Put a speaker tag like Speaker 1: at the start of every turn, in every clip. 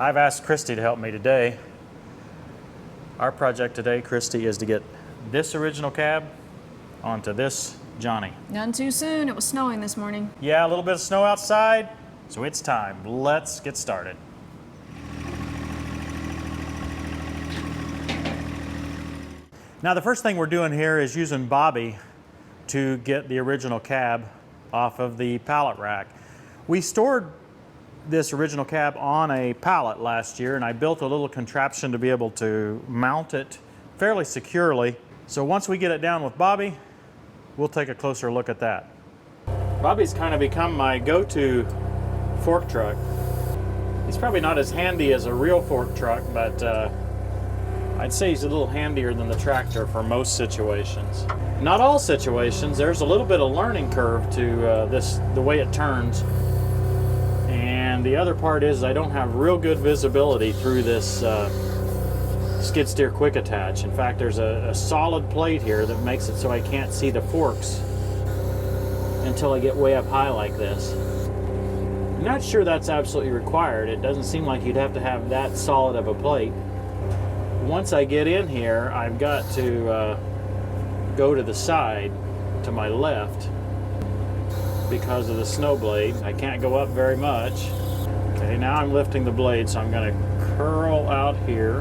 Speaker 1: I've asked Christy to help me today. Our project today, Christy, is to get this original cab onto this Johnny.
Speaker 2: None too soon. It was snowing this morning.
Speaker 1: Yeah, a little bit of snow outside, so it's time. Let's get started. Now the first thing we're doing here is using Bobby to get the original cab off of the pallet rack. We stored this original cab on a pallet last year, and I built a little contraption to be able to mount it fairly securely. So once we get it down with Bobby, we'll take a closer look at that. Bobby's kind of become my go-to fork truck. He's probably not as handy as a real fork truck, but I'd say he's a little handier than the tractor for most situations. Not all situations. There's a little bit of learning curve to the way it turns. And the other part is I don't have real good visibility through this skid steer quick attach. In fact, there's a solid plate here that makes it so I can't see the forks until I get way up high like this. I'm not sure that's absolutely required. It doesn't seem like you'd have to have that solid of a plate. Once I get in here, I've got to go to the side to my left because of the snow blade. I can't go up very much. Okay, now I'm lifting the blade, so I'm going to curl out here.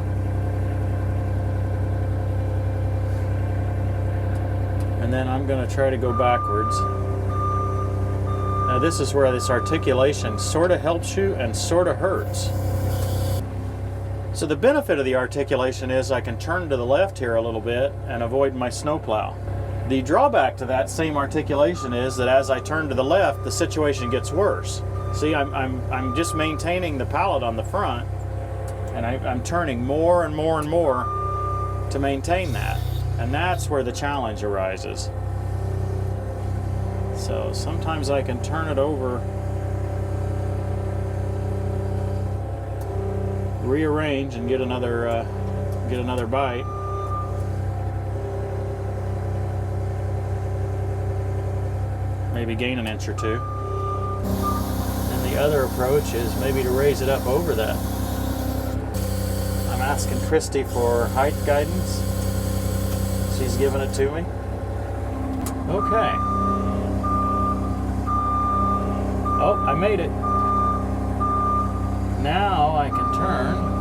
Speaker 1: And then I'm going to try to go backwards. Now this is where this articulation sort of helps you and sort of hurts. So the benefit of the articulation is I can turn to the left here a little bit and avoid my snowplow. The drawback to that same articulation is that as I turn to the left, the situation gets worse. See, I'm just maintaining the pallet on the front, and I'm turning more and more and more to maintain that. And that's where the challenge arises. So sometimes I can turn it over, rearrange, and get another bite. Maybe gain an inch or two. And the other approach is maybe to raise it up over that. I'm asking Christy for height guidance. She's giving it to me. Okay. Oh, I made it. Now I can turn.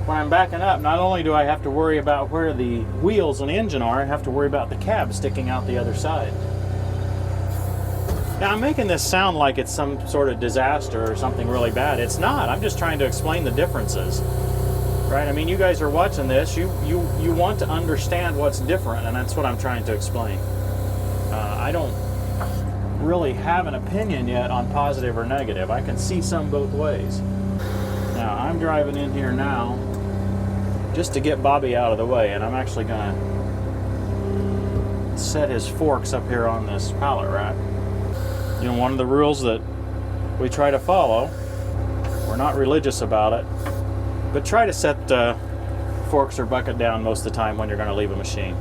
Speaker 1: When I'm backing up, not only do I have to worry about where the wheels and engine are, I have to worry about the cab sticking out the other side. Now I'm making this sound like it's some sort of disaster or something really bad. It's not. I'm just trying to explain the differences. Right? I mean, you guys are watching this. You want to understand what's different, and that's what I'm trying to explain. I don't really have an opinion yet on positive or negative. I can see some both ways. Now I'm driving in here now just to get Bobby out of the way, and I'm actually going to set his forks up here on this pallet rack. You know, one of the rules that we try to follow, we're not religious about it, but try to set forks or bucket down most of the time when you're going to leave a machine.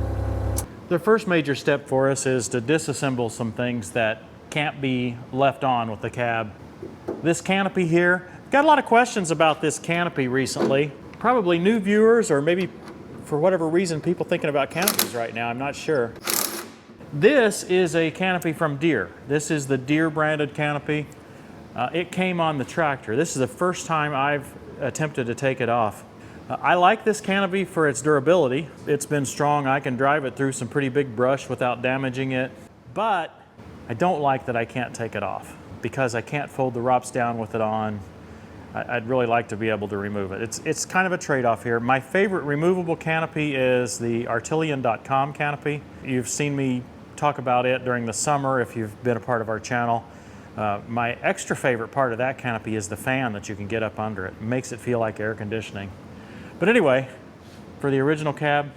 Speaker 1: The first major step for us is to disassemble some things that can't be left on with the cab. This canopy here, got a lot of questions about this canopy recently. Probably new viewers, or maybe for whatever reason people thinking about canopies right now, I'm not sure. This is a canopy from Deere. This is the Deere branded canopy. It came on the tractor. This is the first time I've attempted to take it off. I like this canopy for its durability. It's been strong. I can drive it through some pretty big brush without damaging it, but I don't like that I can't take it off because I can't fold the ROPS down with it on. I'd really like to be able to remove it. It's kind of a trade-off here. My favorite removable canopy is the Artillian.com canopy. You've seen me talk about it during the summer if you've been a part of our channel. My extra favorite part of that canopy is the fan that you can get up under it. It makes it feel like air conditioning. But anyway, for the original cab,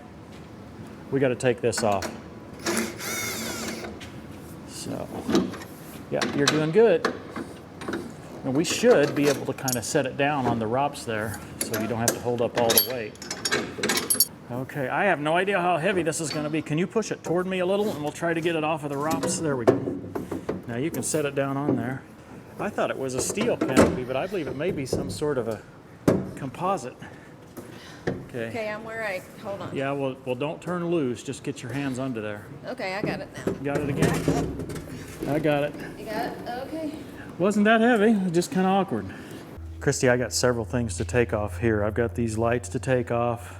Speaker 1: we got to take this off. So, yeah, you're doing good. And we should be able to kind of set it down on the ROPS there so you don't have to hold up all the weight. Okay, I have no idea how heavy this is going to be. Can you push it toward me a little and we'll try to get it off of the ROPS? There we go. Now you can set it down on there. I thought it was a steel canopy, but I believe it may be some sort of a composite. Okay.
Speaker 2: Okay, I'm where I, hold on.
Speaker 1: Yeah, well don't turn loose. Just get your hands under there.
Speaker 2: Okay, I got it now.
Speaker 1: Got it again? I got it.
Speaker 2: You got it? Okay.
Speaker 1: Wasn't that heavy, just kind of awkward. Christy, I got several things to take off here. I've got these lights to take off.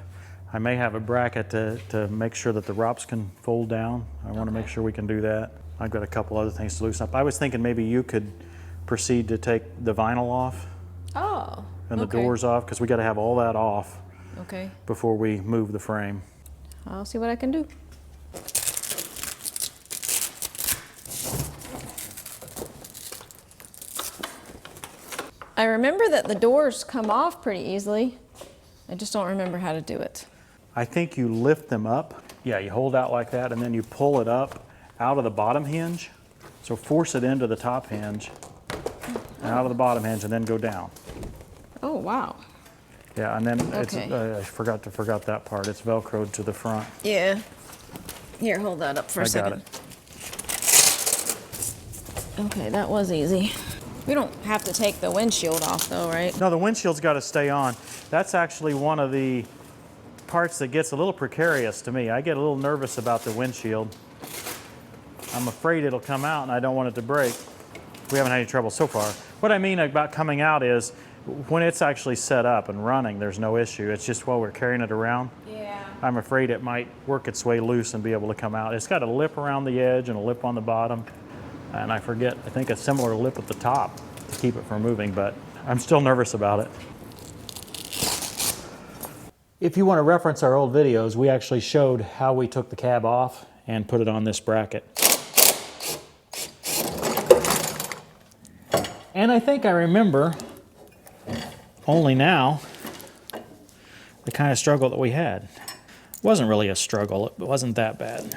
Speaker 1: I may have a bracket to make sure that the ROPS can fold down. I want to make sure we can do that. I've got a couple other things to loosen up. I was thinking maybe you could proceed to take the vinyl off.
Speaker 2: Oh.
Speaker 1: And the doors off, because we got to have all that off.
Speaker 2: Okay.
Speaker 1: Before we move the frame.
Speaker 2: I'll see what I can do. I remember that the doors come off pretty easily. I just don't remember how to do it.
Speaker 1: I think you lift them up. Yeah, you hold out like that and then you pull it up out of the bottom hinge. So force it into the top hinge, out of the bottom hinge, and then go down.
Speaker 2: Oh, wow.
Speaker 1: Yeah, and then
Speaker 2: Okay.
Speaker 1: I forgot that part. It's Velcroed to the front.
Speaker 2: Yeah. Here, hold that up for a second.
Speaker 1: I got it.
Speaker 2: Okay, that was easy. We don't have to take the windshield off though, right?
Speaker 1: No, the windshield's got to stay on. That's actually one of the parts that gets a little precarious to me. I get a little nervous about the windshield. I'm afraid it'll come out and I don't want it to break. We haven't had any trouble so far. What I mean about coming out is when it's actually set up and running, there's no issue. It's just while we're carrying it around.
Speaker 2: Yeah.
Speaker 1: I'm afraid it might work its way loose and be able to come out. It's got a lip around the edge and a lip on the bottom. And I think a similar lip at the top to keep it from moving, but I'm still nervous about it. If you want to reference our old videos, we actually showed how we took the cab off and put it on this bracket. And I think I remember only now the kind of struggle that we had. It wasn't really a struggle, it wasn't that bad.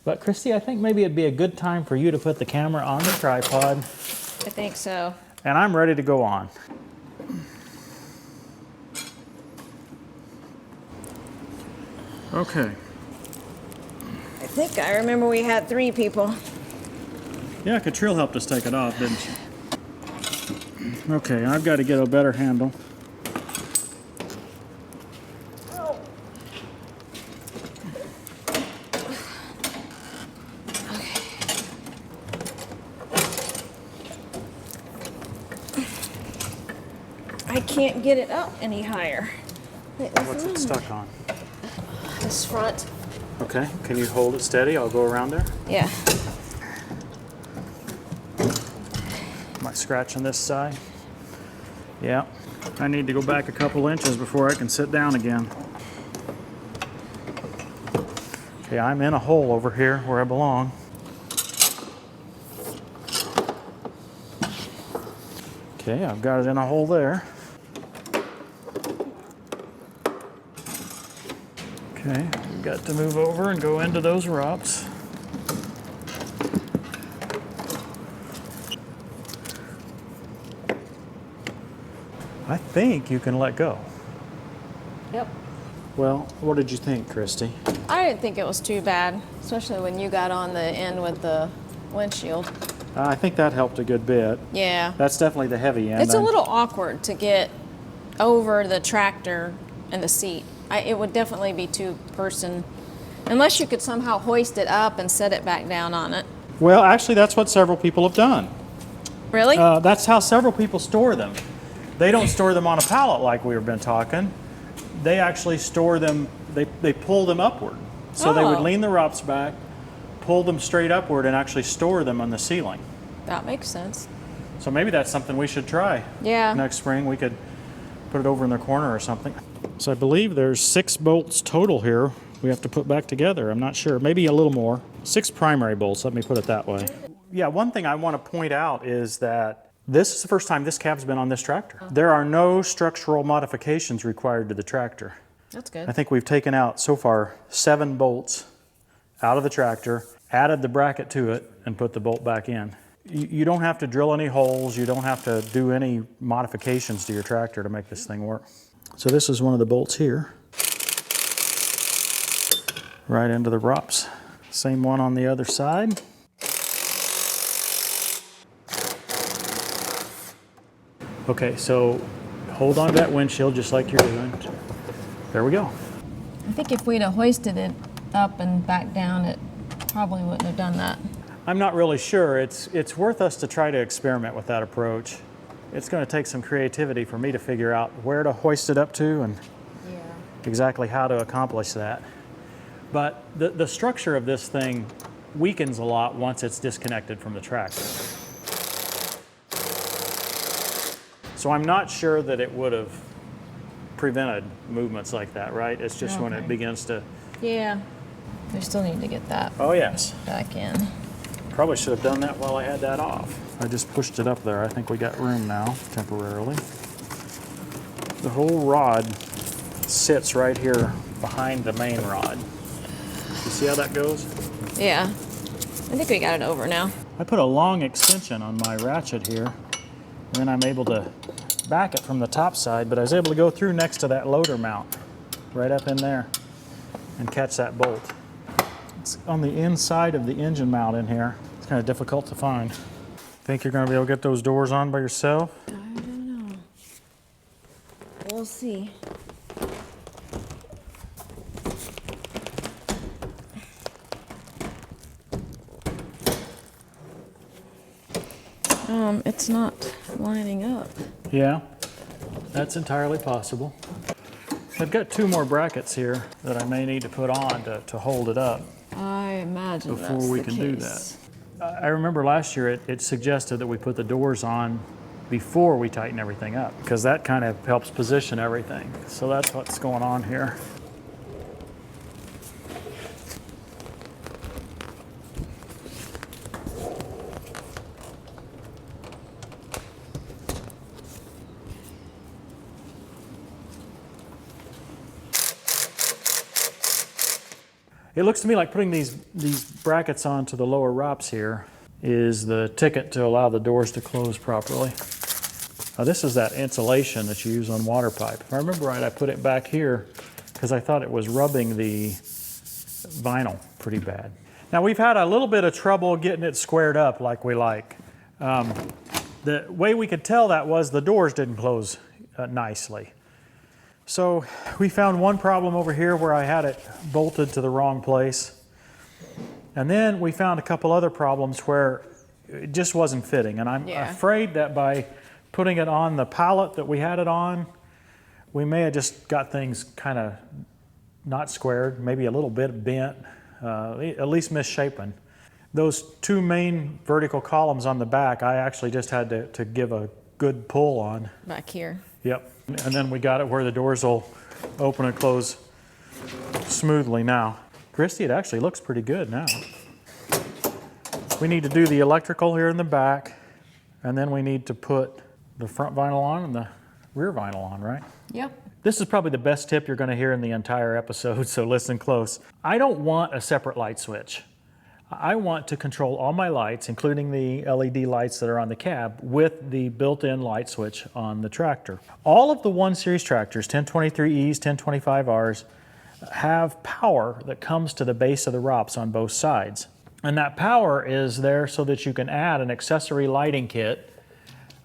Speaker 1: But Christy, I think maybe it'd be a good time for you to put the camera on the tripod.
Speaker 2: I think so.
Speaker 1: And I'm ready to go on. Okay.
Speaker 2: I think I remember we had 3 people.
Speaker 1: Yeah, Catrill helped us take it off, didn't she? Okay, I've got to get a better handle.
Speaker 2: I can't get it up any higher.
Speaker 1: What's it stuck on?
Speaker 2: This front.
Speaker 1: Okay, can you hold it steady? I'll go around there.
Speaker 2: Yeah.
Speaker 1: Am I scratching this side? Yeah. I need to go back a couple inches before I can sit down again. Okay, I'm in a hole over here where I belong. Okay, I've got it in a hole there. Okay, got to move over and go into those ROPS. I think you can let go.
Speaker 2: Yep.
Speaker 1: Well, what did you think, Christy?
Speaker 2: I didn't think it was too bad, especially when you got on the end with the windshield.
Speaker 1: I think that helped a good bit.
Speaker 2: Yeah.
Speaker 1: That's definitely the heavy end.
Speaker 2: It's a little awkward to get over the tractor and the seat. It would definitely be 2-person, unless you could somehow hoist it up and set it back down on it.
Speaker 1: Well, actually, that's what several people have done.
Speaker 2: Really?
Speaker 1: That's how several people store them. They don't store them on a pallet like we've been talking. They actually store them, they pull them upward. So they would lean the ROPS back, pull them straight upward, and actually store them on the ceiling.
Speaker 2: That makes sense.
Speaker 1: So maybe that's something we should try.
Speaker 2: Yeah.
Speaker 1: Next spring we could put it over in the corner or something. So I believe there's 6 bolts total here we have to put back together. I'm not sure, maybe a little more. 6 primary bolts, let me put it that way. Yeah, one thing I want to point out is that this is the first time this cab's been on this tractor. There are no structural modifications required to the tractor.
Speaker 2: That's good.
Speaker 1: I think we've taken out so far 7 bolts out of the tractor, added the bracket to it, and put the bolt back in. You don't have to drill any holes, you don't have to do any modifications to your tractor to make this thing work. So this is one of the bolts here. right into the ROPS. Same one on the other side. Okay, so hold on to that windshield just like you're doing. There we go.
Speaker 2: I think if we'd have hoisted it up and back down, it probably wouldn't have done that.
Speaker 1: I'm not really sure. It's worth us to try to experiment with that approach. It's going to take some creativity for me to figure out where to hoist it up to and exactly how to accomplish that. But the structure of this thing weakens a lot once it's disconnected from the tractor. So I'm not sure that it would have prevented movements like that, right? It's just when it begins to...
Speaker 2: Yeah. We still need to get that back in.
Speaker 1: Probably should have done that while I had that off. I just pushed it up there. I think we got room now, temporarily. The whole rod sits right here behind the main rod. You see how that goes?
Speaker 2: Yeah. I think we got it over now.
Speaker 1: I put a long extension on my ratchet here, and then I'm able to back it from the top side, but I was able to go through next to that loader mount, right up in there, and catch that bolt. It's on the inside of the engine mount in here. It's kind of difficult to find. Think you're going to be able to get those doors on by yourself?
Speaker 2: I don't know. We'll see. It's not lining up.
Speaker 1: Yeah, that's entirely possible. I've got 2 more brackets here that I may need to put on to hold it up.
Speaker 2: I imagine
Speaker 1: before we can do that. I remember last year it suggested that we put the doors on before we tighten everything up, because that kind of helps position everything. So that's what's going on here. It looks to me like putting these brackets onto the lower ROPS here is the ticket to allow the doors to close properly. Now this is that insulation that you use on water pipe. If I remember right, I put it back here because I thought it was rubbing the vinyl pretty bad. Now we've had a little bit of trouble getting it squared up like we like. The way we could tell that was the doors didn't close nicely. So we found one problem over here where I had it bolted to the wrong place. And then we found a couple other problems where it just wasn't fitting. And I'm afraid that by putting it on the pallet that we had it on, we may have just got things kind of not squared, maybe a little bit bent, at least misshapen. Those 2 main vertical columns on the back, I actually just had to give a good pull on.
Speaker 2: Back here.
Speaker 1: Yep. And then we got it where the doors will open and close smoothly now. Christy, it actually looks pretty good now. We need to do the electrical here in the back, and then we need to put the front vinyl on and the rear vinyl on, right?
Speaker 2: Yep.
Speaker 1: This is probably the best tip you're going to hear in the entire episode, so listen close. I don't want a separate light switch. I want to control all my lights, including the LED lights that are on the cab, with the built-in light switch on the tractor. All of the 1 Series tractors, 1023Es, 1025Rs, have power that comes to the base of the ROPS on both sides. And that power is there so that you can add an accessory lighting kit.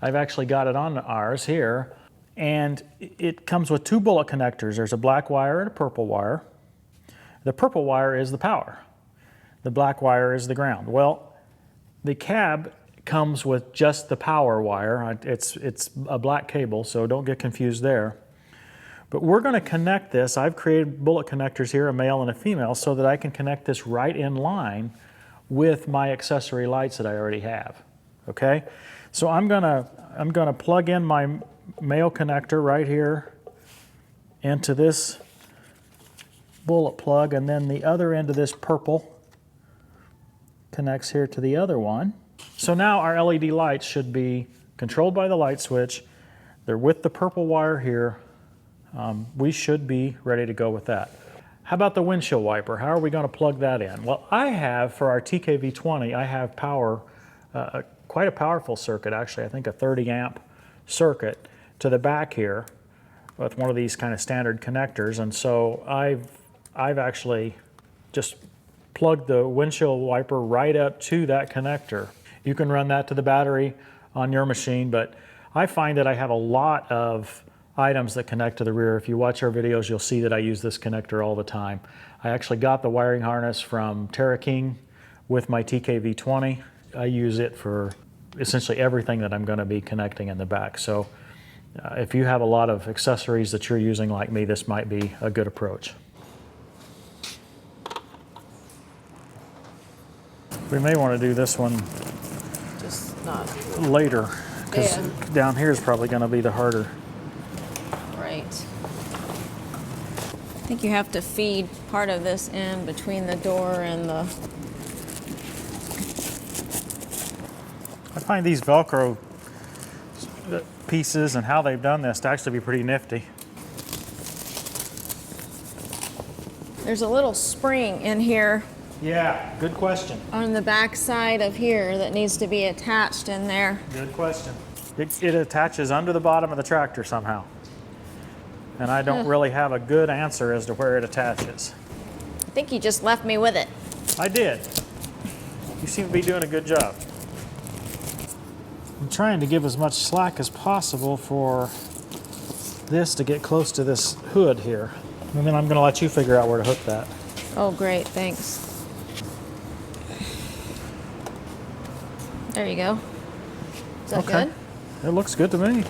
Speaker 1: I've actually got it on ours here. And it comes with 2 bullet connectors. There's a black wire and a purple wire. The purple wire is the power. The black wire is the ground. Well, the cab comes with just the power wire. It's a black cable, so don't get confused there. But we're going to connect this. I've created bullet connectors here, a male and a female, so that I can connect this right in line with my accessory lights that I already have. Okay? So I'm gonna plug in my male connector right here into this bullet plug, and then the other end of this purple connects here to the other one. So now our LED lights should be controlled by the light switch. They're with the purple wire here. We should be ready to go with that. How about the windshield wiper? How are we going to plug that in? Well, I have, for our TKV20, I have power, quite a powerful circuit actually, I think a 30 amp circuit to the back here with one of these kind of standard connectors. And so I've actually just plug the windshield wiper right up to that connector. You can run that to the battery on your machine, but I find that I have a lot of items that connect to the rear. If you watch our videos, you'll see that I use this connector all the time. I actually got the wiring harness from Terra King with my TKV20. I use it for essentially everything that I'm going to be connecting in the back. So if you have a lot of accessories that you're using like me, this might be a good approach. We may want to do this one
Speaker 2: Just not
Speaker 1: later, because down here is probably going to be the harder.
Speaker 2: right. I think you have to feed part of this in between the door and the...
Speaker 1: I find these Velcro pieces and how they've done this to actually be pretty nifty.
Speaker 2: There's a little spring in here
Speaker 1: Yeah, good question.
Speaker 2: on the back side of here that needs to be attached in there.
Speaker 1: Good question. It attaches under the bottom of the tractor somehow. And I don't really have a good answer as to where it attaches.
Speaker 2: I think you just left me with it.
Speaker 1: I did. You seem to be doing a good job. I'm trying to give as much slack as possible for this to get close to this hood here. And then I'm going to let you figure out where to hook that.
Speaker 2: Oh, great, thanks. There you go. Is that good?
Speaker 1: It looks good to me.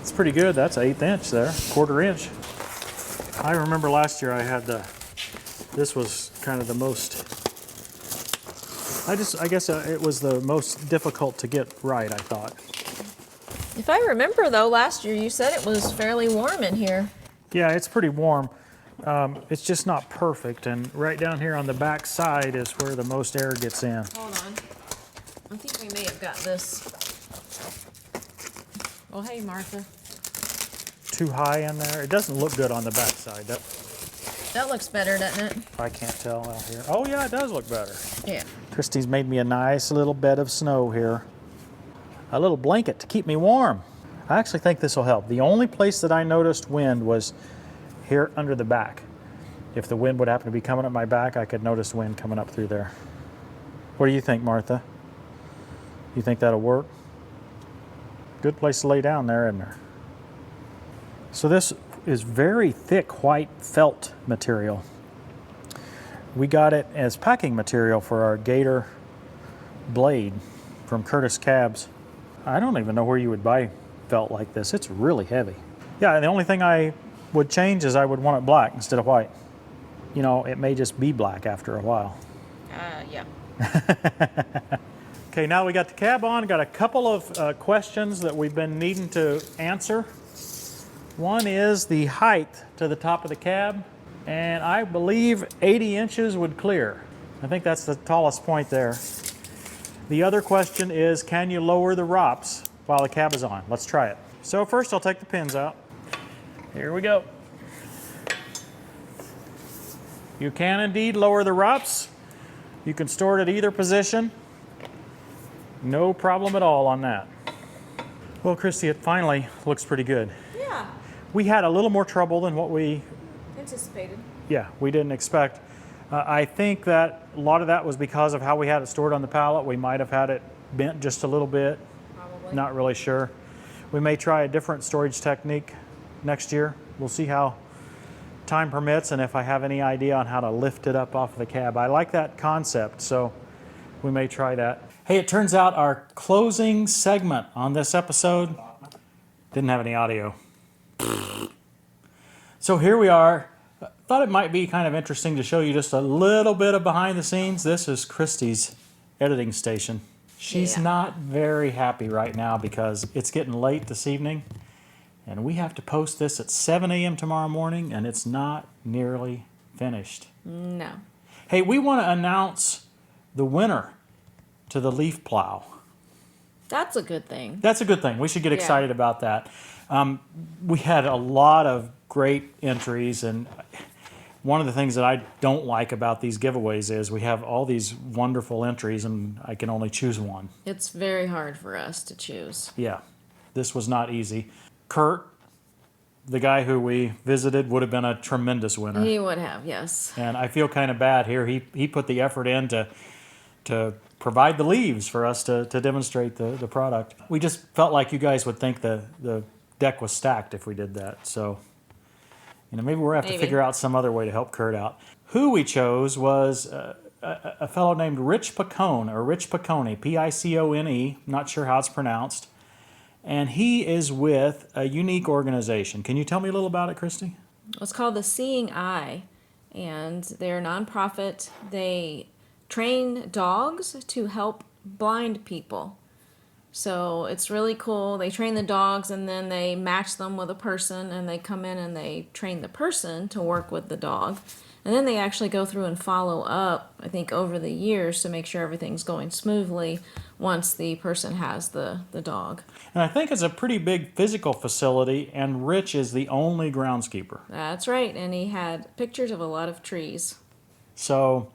Speaker 1: It's pretty good. That's an 1/8 inch there, 1/4 inch. I remember last year I had this was kind of the most, I guess it was the most difficult to get right, I thought.
Speaker 2: If I remember, though, last year you said it was fairly warm in here.
Speaker 1: Yeah, it's pretty warm. It's just not perfect, and right down here on the back side is where the most air gets in.
Speaker 2: Hold on. I think we may have got this. Oh, hey, Martha.
Speaker 1: Too high in there. It doesn't look good on the back side.
Speaker 2: That looks better, doesn't it?
Speaker 1: I can't tell out here. Oh yeah, it does look better.
Speaker 2: Yeah.
Speaker 1: Christy's made me a nice little bed of snow here. A little blanket to keep me warm. I actually think this will help. The only place that I noticed wind was here under the back. If the wind would happen to be coming up my back, I could notice wind coming up through there. What do you think, Martha? You think that'll work? Good place to lay down there, isn't there? So this is very thick white felt material. We got it as packing material for our Gator blade from Curtis Cabs. I don't even know where you would buy felt like this. It's really heavy. Yeah, the only thing I would change is I would want it black instead of white. You know, it may just be black after a while.
Speaker 2: Yeah.
Speaker 1: Okay, now we got the cab on. Got a couple of questions that we've been needing to answer. One is the height to the top of the cab, and I believe 80 inches would clear. I think that's the tallest point there. The other question is, can you lower the ROPS while the cab is on? Let's try it. So first I'll take the pins out. Here we go. You can indeed lower the ROPS. You can store it at either position. No problem at all on that. Well, Christy, it finally looks pretty good.
Speaker 2: Yeah.
Speaker 1: We had a little more trouble than what we
Speaker 2: Anticipated.
Speaker 1: we didn't expect. I think that a lot of that was because of how we had it stored on the pallet. We might have had it bent just a little bit.
Speaker 2: Probably.
Speaker 1: Not really sure. We may try a different storage technique next year. We'll see how time permits and if I have any idea on how to lift it up off the cab. I like that concept, so we may try that. Hey, it turns out our closing segment on this episode didn't have any audio. So here we are. Thought it might be kind of interesting to show you just a little bit of behind the scenes. This is Christy's editing station. She's not very happy right now because it's getting late this evening and we have to post this at 7 a.m. tomorrow morning and it's not nearly finished.
Speaker 2: No.
Speaker 1: Hey, we want to announce the winner to the leaf plow.
Speaker 2: That's a good thing.
Speaker 1: That's a good thing. We should get excited about that. We had a lot of great entries, and one of the things that I don't like about these giveaways is we have all these wonderful entries and I can only choose one.
Speaker 2: It's very hard for us to choose.
Speaker 1: Yeah, this was not easy. Kurt the guy who we visited would have been a tremendous winner.
Speaker 2: He would have, yes.
Speaker 1: And I feel kind of bad here. He put the effort in to provide the leaves for us to demonstrate the product. We just felt like you guys would think the deck was stacked if we did that. So, maybe we'll have to figure out some other way to help Kurt out. Who we chose was a fellow named Rich Picone, or Rich Picone, Picone. Not sure how it's pronounced. And he is with a unique organization. Can you tell me a little about it, Christy?
Speaker 2: It's called the Seeing Eye, and they're a nonprofit. They train dogs to help blind people. So it's really cool. They train the dogs and then they match them with a person, and they come in and they train the person to work with the dog. And then they actually go through and follow up, I think, over the years to make sure everything's going smoothly once the person has the dog.
Speaker 1: And I think it's a pretty big physical facility, and Rich is the only groundskeeper.
Speaker 2: That's right, and he had pictures of a lot of trees.
Speaker 1: So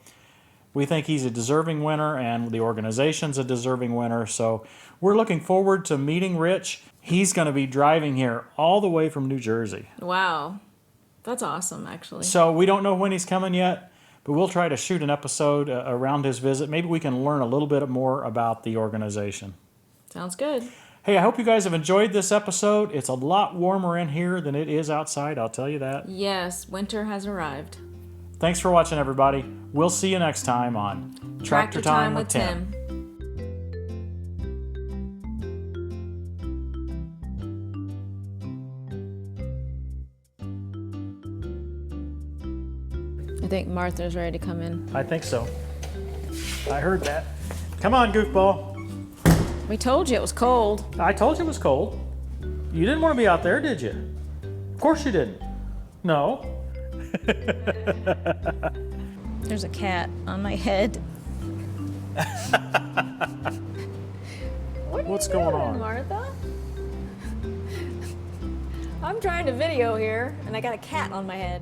Speaker 1: we think he's a deserving winner, and the organization's a deserving winner. So we're looking forward to meeting Rich. He's going to be driving here all the way from New Jersey.
Speaker 2: Wow. That's awesome, actually.
Speaker 1: So we don't know when he's coming yet, but we'll try to shoot an episode around his visit. Maybe we can learn a little bit more about the organization.
Speaker 2: Sounds good.
Speaker 1: Hey, I hope you guys have enjoyed this episode. It's a lot warmer in here than it is outside, I'll tell you that.
Speaker 2: Yes, winter has arrived.
Speaker 1: Thanks for watching, everybody. We'll see you next time on Tractor Time with Tim.
Speaker 2: I think Martha's ready to come in.
Speaker 1: I think so. I heard that. Come on, goofball.
Speaker 2: We told you it was cold.
Speaker 1: I told you it was cold. You didn't want to be out there, did you? Of course you didn't. No.
Speaker 2: There's a cat on my head.
Speaker 1: What's going on,
Speaker 2: Martha? I'm trying to video here, and I got a cat on my head.